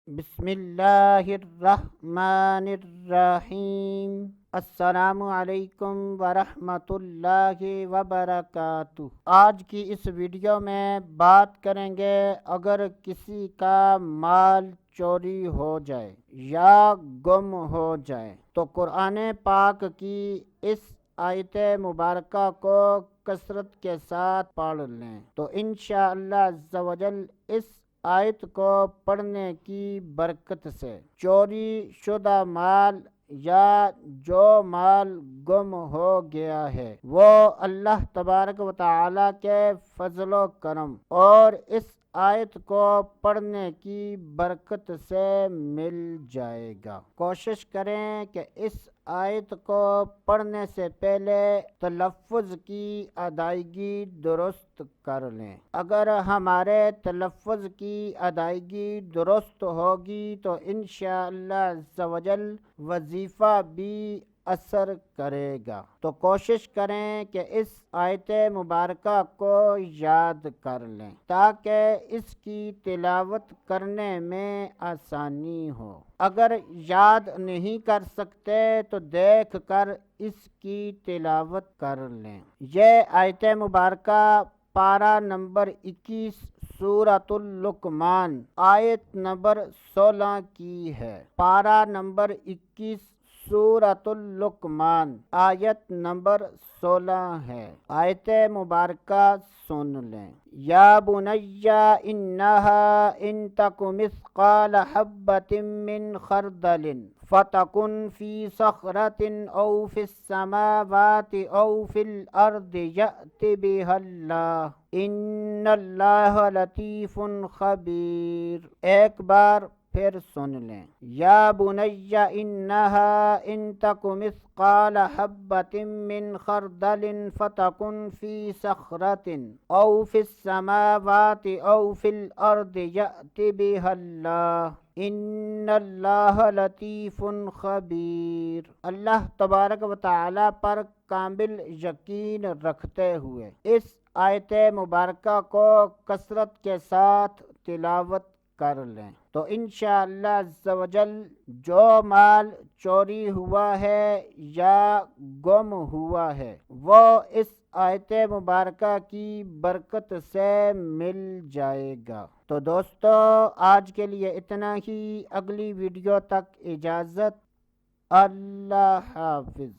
بسم اللہ الرحمن الرحیم۔ السلام علیکم ورحمۃ اللہ وبرکاتہ۔ آج کی اس ویڈیو میں بات کریں گے اگر کسی کا مال چوری ہو جائے یا گم ہو جائے تو قرآن پاک کی اس آیت مبارکہ کو کثرت کے ساتھ پڑھ لیں تو انشاءاللہ عز و جل اس آیت کو پڑھنے کی برکت سے چوری شدہ مال یا جو مال گم ہو گیا ہے وہ اللہ تبارک و تعالی کے فضل و کرم اور اس آیت کو پڑھنے کی برکت سے مل جائے گا۔ کوشش کریں کہ اس آیت کو پڑھنے سے پہلے تلفظ کی ادائیگی درست کر لیں۔ اگر ہمارے تلفظ کی ادائیگی درست ہوگی تو انشاءاللہ عز و جل وظیفہ بھی اثر کرے گا۔ تو کوشش کریں کہ اس آیت مبارکہ کو یاد کر لیں تاکہ اس کی تلاوت کرنے میں آسانی ہو۔ اگر یاد نہیں کر سکتے تو دیکھ کر اس کی تلاوت کر لیں۔ یہ آیت مبارکہ پارہ نمبر 21 سورۃ اللقمان آیت نمبر 16 کی ہے۔ پارہ نمبر 21 سورۃ اللقمان آیت نمبر 16 ہے۔ آیت مبارکہ سن لیں۔ یا بنی انہا ان تک مثقال حبۃ من خردل فتکن فی صخرۃ او فی السماوات او فی الارض یأت بها اللہ ان اللہ لطیف خبیر۔ ایک بار پھر سن لیں۔ یا بنی انہا ان تک مثقال حبۃ من خردل فتکن فی صخرۃ او فی السماوات او فی الارض یأت بها اللہ ان اللہ لطیف خبیر۔ اللہ تبارک و تعالی پر کامل یقین رکھتے ہوئے اس آیت مبارکہ کو کثرت کے ساتھ تلاوت کر لیں تو انشاءاللہ عز و جل جو مال چوری ہوا ہے یا گم ہوا ہے وہ اس آیت مبارکہ کی برکت سے مل جائے گا۔ تو دوستو آج کے لیے اتنا ہی، اگلی ویڈیو تک اجازت، اللہ حافظ۔